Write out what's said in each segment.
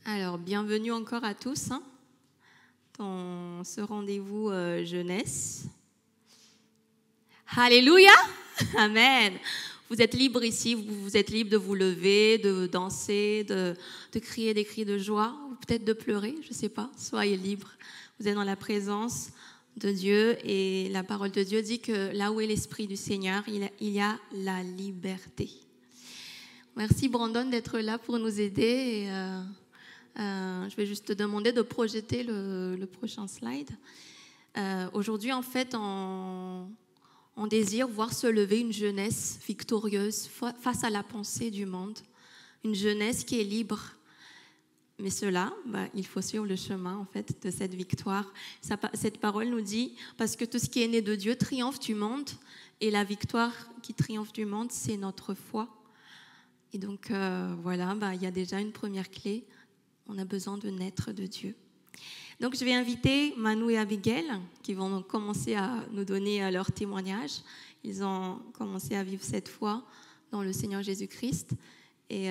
Alors, bienvenue encore à tous dans ce rendez-vous jeunesse. Alléluia! Amen! Vous êtes libres ici, vous êtes libres de vous lever, de danser, de crier des cris de joie, ou peut-être de pleurer, je ne sais pas. Soyez libres. Vous êtes dans la présence de Dieu et la parole de Dieu dit que là où est l'Esprit du Seigneur, il y a la liberté. Merci Brandon d'être là pour nous aider. Je vais juste te demander de projeter le prochain slide. Aujourd'hui, en fait, on désire voir se lever une jeunesse victorieuse face à la pensée du monde, une jeunesse qui est libre. Mais cela, il faut suivre le chemin en fait de cette victoire. Cette parole nous dit, parce que tout ce qui est né de Dieu triomphe du monde, et la victoire qui triomphe du monde, c'est notre foi. Et donc voilà, il y a déjà une première clé. On a besoin de naître de Dieu. Donc je vais inviter Manu et Abigail qui vont commencer à nous donner leur témoignage. Ils ont commencé à vivre cette foi dans le Seigneur Jésus-Christ. Et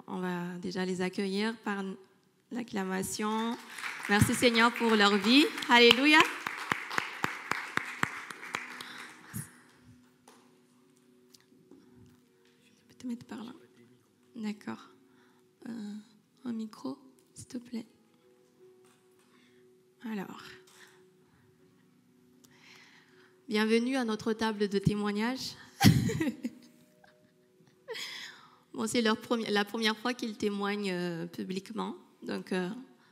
on va déjà les accueillir par l'acclamation. Merci Seigneur pour leur vie. Alléluia. Je peux te mettre par là. D'accord. Un micro, s'il te plaît. Alors, bienvenue à notre table de témoignage. Bon, c'est la première fois qu'ils témoignent publiquement, donc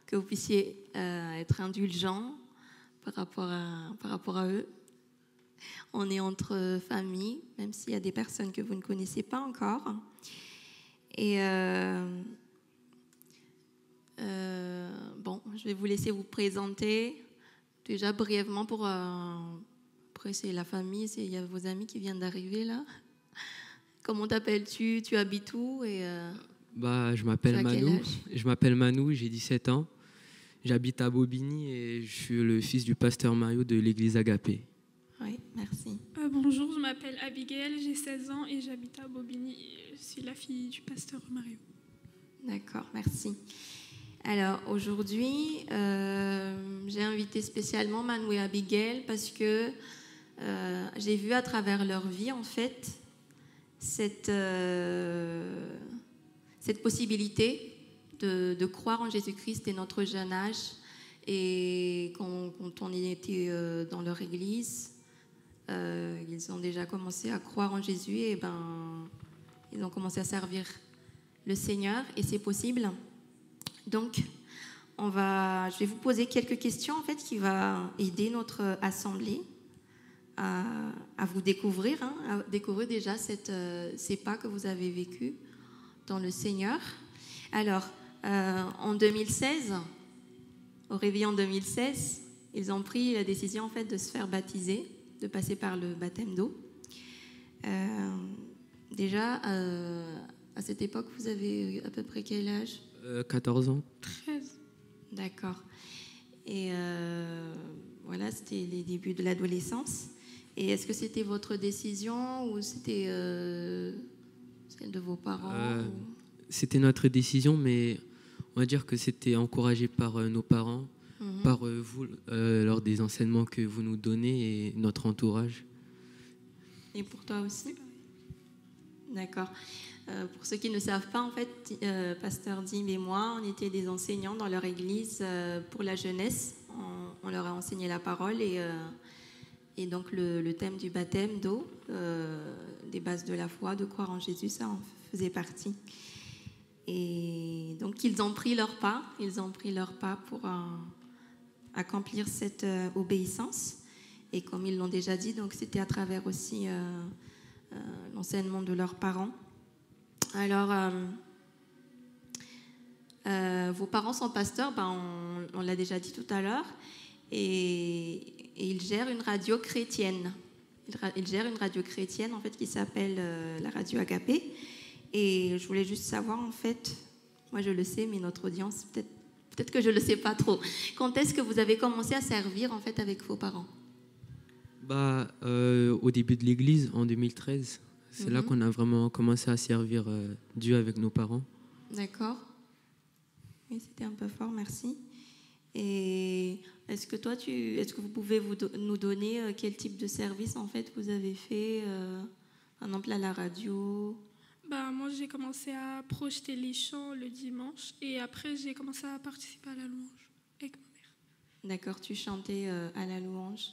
que vous puissiez être indulgents par rapport à eux. On est entre familles, même s'il y a des personnes que vous ne connaissez pas encore. Et je vais vous laisser vous présenter déjà brièvement pour... après, c'est la famille, il y a vos amis qui viennent d'arriver là. Comment t'appelles-tu? Tu habites où et je m'appelle Manu, j'ai 17 ans. J'habite à Bobigny et je suis le fils du pasteur Mario de l'église Agapé. Oui, merci. Bonjour, je m'appelle Abigail, j'ai 16 ans et j'habite à Bobigny. Je suis la fille du pasteur Mario. D'accord, merci. Alors aujourd'hui, j'ai invité spécialement Manu et Abigail parce que j'ai vu à travers leur vie en fait cette possibilité de croire en Jésus-Christ dès notre jeune âge. Et quand on était dans leur église, ils ont déjà commencé à croire en Jésus et ils ont commencé à servir le Seigneur et c'est possible. Donc, je vais vous poser quelques questions en fait qui vont aider notre assemblée à vous découvrir, à découvrir déjà ces pas que vous avez vécus dans le Seigneur. Alors, en 2016, au réveillon 2016, ils ont pris la décision en fait de se faire baptiser, de passer par le baptême d'eau. Déjà, à cette époque, vous avez à peu près quel âge? 14 ans. 13. D'accord. Et voilà, c'était les débuts de l'adolescence. Et est-ce que c'était votre décision ou c'était celle de vos parents C'était notre décision, mais on va dire que c'était encouragé par nos parents, par vous, lors des enseignements que vous nous donnez et notre entourage. Et pour toi aussi? D'accord. Pour ceux qui ne savent pas, en fait, Pasteur Dim et moi, on était des enseignants dans leur église pour la jeunesse. On leur a enseigné la parole et donc le thème du baptême d'eau, des bases de la foi, de croire en Jésus, ça en faisait partie. Et donc ils ont pris leur pas pour accomplir cette obéissance. Et comme ils l'ont déjà dit, donc c'était à travers aussi l'enseignement de leurs parents. Alors, vos parents sont pasteurs, on l'a déjà dit tout à l'heure, et ils gèrent une radio chrétienne. Ils gèrent une radio chrétienne en fait qui s'appelle la radio Agapé. Et je voulais juste savoir en fait, moi je le sais, mais notre audience peut-être que je le sais pas trop. Quand est-ce que vous avez commencé à servir en fait avec vos parents? Au début de l'église en 2013. C'est là qu'on a vraiment commencé à servir Dieu avec nos parents. D'accord. Oui, c'était un peu fort, merci. Et est-ce que vous pouvez nous donner quel type de service en fait vous avez fait, par exemple à la radio? Bah, moi, j'ai commencé à projeter les chants le dimanche et après, j'ai commencé à participer à la louange avec ma mère. D'accord, tu chantais à la louange.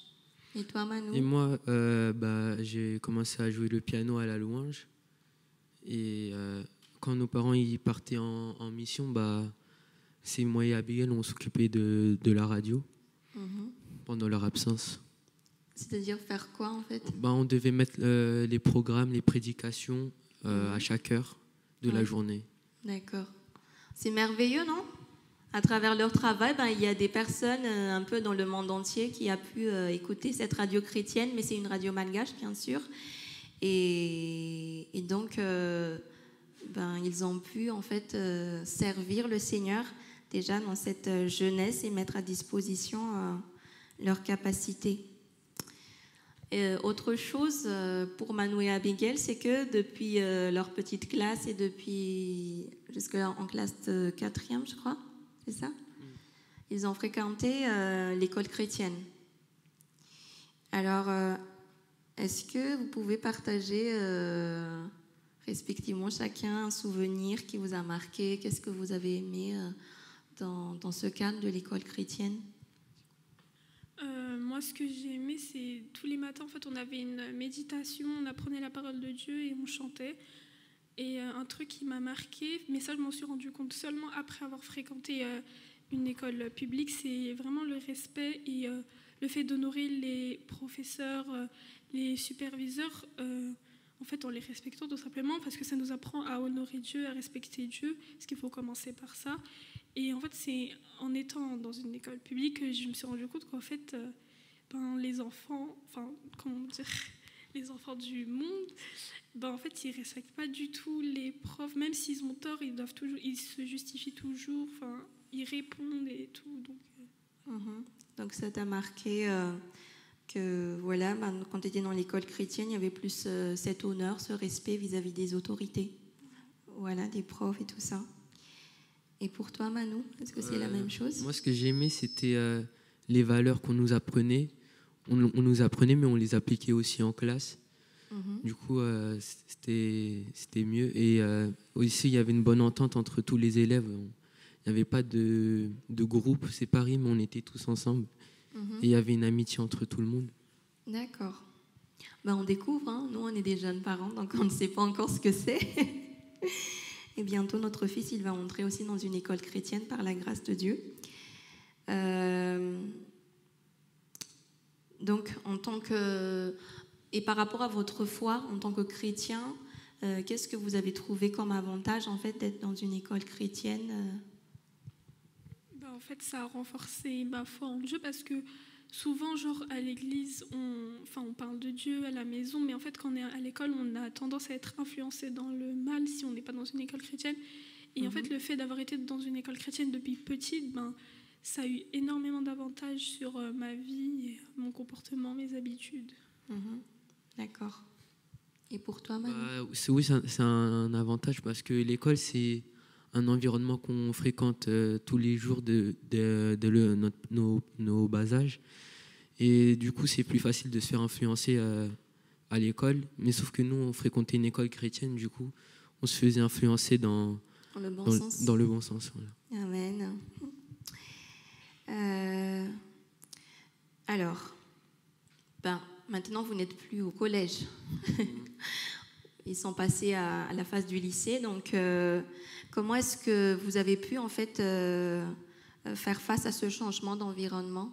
Et toi, Manu? Et moi, j'ai commencé à jouer le piano à la louange. Et quand nos parents ils partaient en mission, c'est moi et Abigail, on s'occupait de la radio pendant leur absence. C'est-à-dire faire quoi en fait? On devait mettre les programmes, les prédications à chaque heure de la journée. D'accord. C'est merveilleux, non? À travers leur travail, il y a des personnes un peu dans le monde entier qui a pu écouter cette radio chrétienne, mais c'est une radio malgache, bien sûr. Et donc, ils ont pu en fait servir le Seigneur déjà dans cette jeunesse et mettre à disposition leurs capacités. Autre chose pour Manu et Abigail, c'est que depuis leur petite classe et depuis jusqu'en classe de 4e, je crois, c'est ça? Ils ont fréquenté l'école chrétienne. Alors, est-ce que vous pouvez partager respectivement chacun un souvenir qui vous a marqué? Qu'est-ce que vous avez aimé dans ce cadre de l'école chrétienne? Moi, ce que j'ai aimé, c'est tous les matins, en fait, on avait une méditation, on apprenait la parole de Dieu et on chantait. Et un truc qui m'a marqué, mais ça, je m'en suis rendu compte seulement après avoir fréquenté une école publique, c'est vraiment le respect et le fait d'honorer les professeurs, les superviseurs, en fait, en les respectant tout simplement, parce que ça nous apprend à honorer Dieu, à respecter Dieu, parce qu'il faut commencer par ça. Et en fait, c'est en étant dans une école publique que je me suis rendu compte qu'en fait, les enfants, les enfants du monde, en fait, ils respectent pas du tout les profs, même s'ils ont tort, ils se justifient toujours, ils répondent et tout. Donc ça t'a marqué que voilà, quand tu étais dans l'école chrétienne, il y avait plus cet honneur, ce respect vis-à-vis des autorités, voilà, des profs et tout ça. Et pour toi, Manu, est-ce que c'est la même chose? Moi, ce que j'ai aimé, c'était les valeurs qu'on nous apprenait. On nous apprenait, mais on les appliquait aussi en classe. Du coup, c'était mieux. Et aussi, il y avait une bonne entente entre tous les élèves. Il n'y avait pas de groupe séparé, mais on était tous ensemble. Et il y avait une amitié entre tout le monde. D'accord. On découvre, hein. Nous, on est des jeunes parents, donc on ne sait pas encore ce que c'est. Et bientôt, notre fils, il va entrer aussi dans une école chrétienne par la grâce de Dieu. Donc, et par rapport à votre foi, en tant que chrétien, qu'est-ce que vous avez trouvé comme avantage, en fait, d'être dans une école chrétienne? En fait, ça a renforcé ma foi en Dieu parce que souvent, à l'église, on parle de Dieu à la maison, mais en fait, quand on est à l'école, on a tendance à être influencé dans le mal si on n'est pas dans une école chrétienne. Et en fait, le fait d'avoir été dans une école chrétienne depuis petite, ça a eu énormément d'avantages sur ma vie, mon comportement, mes habitudes. D'accord. Et pour toi, Manu? Oui, c'est un avantage parce que l'école, c'est un environnement qu'on fréquente tous les jours de nos bas âges. Et du coup, c'est plus facile de se faire influencer à l'école. Mais sauf que nous, on fréquentait une école chrétienne, du coup, on se faisait influencer dans le bon sens. Voilà. Amen. Alors, maintenant, vous n'êtes plus au collège. Ils sont passés à la phase du lycée. Donc, comment est-ce que vous avez pu, en fait, faire face à ce changement d'environnement?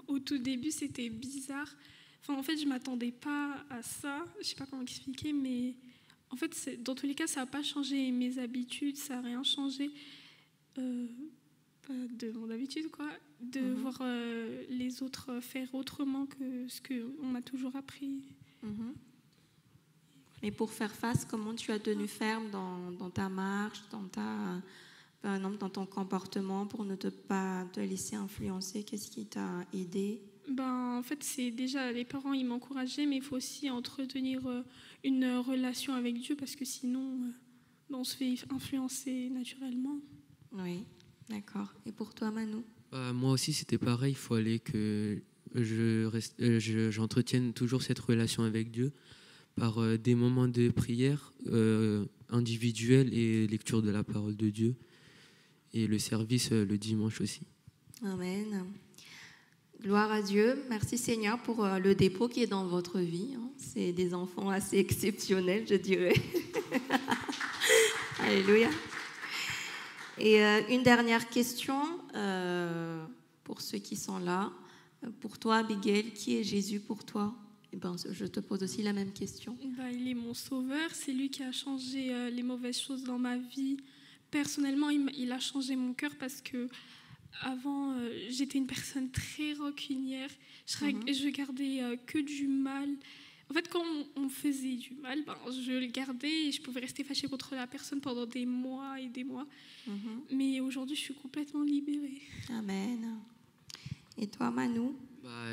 Au tout début, c'était bizarre. En fait, je ne m'attendais pas à ça. Je ne sais pas comment expliquer, mais en fait, dans tous les cas, ça n'a pas changé mes habitudes, ça n'a rien changé de mon habitude, quoi. De voir les autres faire autrement que ce qu'on m'a toujours appris. Et pour faire face, comment tu as tenu ferme dans ta marche, par exemple, dans ton comportement, pour ne pas te laisser influencer? Qu'est-ce qui t'a aidé? En fait, c'est déjà les parents, ils m'encourageaient, mais il faut aussi entretenir une relation avec Dieu parce que sinon, on se fait influencer naturellement. Oui, d'accord. Et pour toi, Manu? Moi aussi, c'était pareil. Il fallait que j'entretienne toujours cette relation avec Dieu par des moments de prière individuels et lecture de la parole de Dieu. Et le service le dimanche aussi. Amen. Gloire à Dieu. Merci Seigneur pour le dépôt qui est dans votre vie. C'est des enfants assez exceptionnels, je dirais. Alléluia. Et une dernière question pour ceux qui sont là. Pour toi, Abigail, qui est Jésus pour toi? Eh ben, je te pose aussi la même question. Il est mon sauveur. C'est lui qui a changé les mauvaises choses dans ma vie. Personnellement, il a changé mon cœur parce que avant, j'étais une personne très rancunière. Je gardais que du mal. En fait, quand on me faisait du mal, je le gardais et je pouvais rester fâchée contre la personne pendant des mois et des mois. Mais aujourd'hui, je suis complètement libérée. Amen. Et toi, Manu?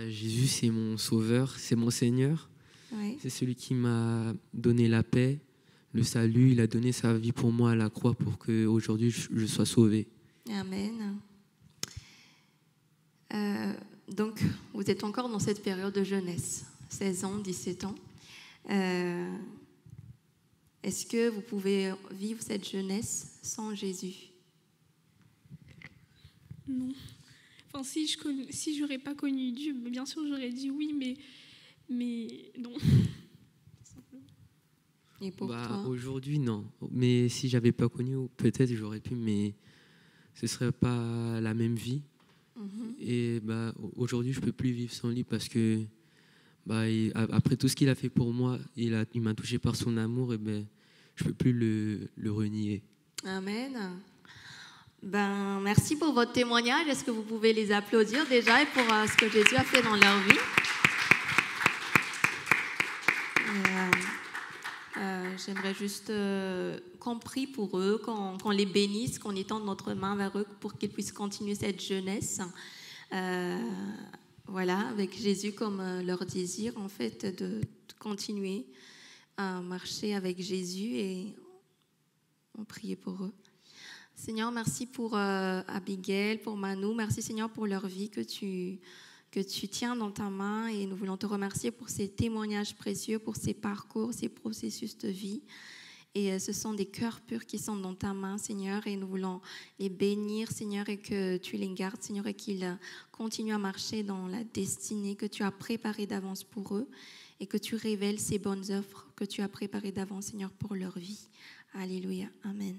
Jésus, c'est mon sauveur, c'est mon Seigneur. Oui. C'est celui qui m'a donné la paix, le salut. Il a donné sa vie pour moi à la croix pour qu'aujourd'hui, je sois sauvé. Amen. Donc, vous êtes encore dans cette période de jeunesse, 16 ans, 17 ans. Est-ce que vous pouvez vivre cette jeunesse sans Jésus? Non. Enfin, si je n'aurais pas connu Dieu, bien sûr, j'aurais dit oui, mais non. Et pour toi? Aujourd'hui, non. Mais si j'avais pas connu, peut-être j'aurais pu, mais ce serait pas la même vie. Et aujourd'hui, je peux plus vivre sans lui parce que après tout ce qu'il a fait pour moi, il m'a touché par son amour, et je peux plus le renier. Amen. Merci pour votre témoignage. Est-ce que vous pouvez les applaudir déjà et pour ce que Jésus a fait dans leur vie? J'aimerais juste qu'on prie pour eux, qu'on les bénisse, qu'on étende notre main vers eux pour qu'ils puissent continuer cette jeunesse. Avec Jésus comme leur désir, en fait, de continuer à marcher avec Jésus, et on prie pour eux. Seigneur, merci pour Abigail, pour Manu. Merci Seigneur pour leur vie que tu tiens dans ta main, et nous voulons te remercier pour ces témoignages précieux, pour ces parcours, ces processus de vie. Et ce sont des cœurs purs qui sont dans ta main, Seigneur, et nous voulons les bénir, Seigneur, et que tu les gardes, Seigneur, et qu'ils continuent à marcher dans la destinée que tu as préparée d'avance pour eux, et que tu révèles ces bonnes œuvres que tu as préparées d'avance, Seigneur, pour leur vie. Alléluia. Amen.